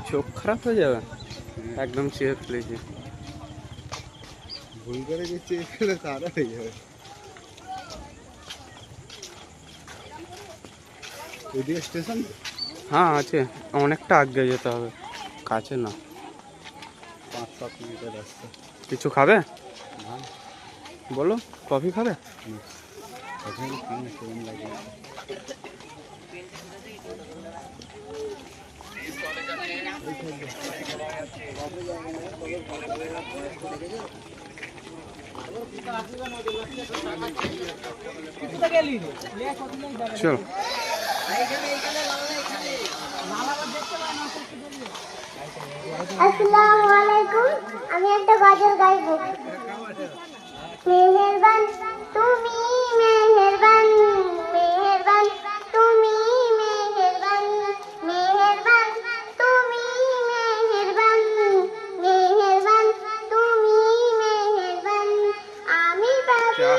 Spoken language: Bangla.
চোখ খারাপ হয়ে যাবে একদম চেয়ে ফেলেছি ভুল করে যে চেয়ে ফেলে খারাপ হয়ে যাবে এদিকে স্টেশন হ্যাঁ আছে অনেকটা আগে যেতে হবে কাছে না 5-7 মিনিটের রাস্তা কিছু খাবে না বলো কফি খাবে এখন কেমন কেমন লাগে চলো আসসালামু আলাইকুম আমি একটা গজল গাইবো মেহেরবান তুমি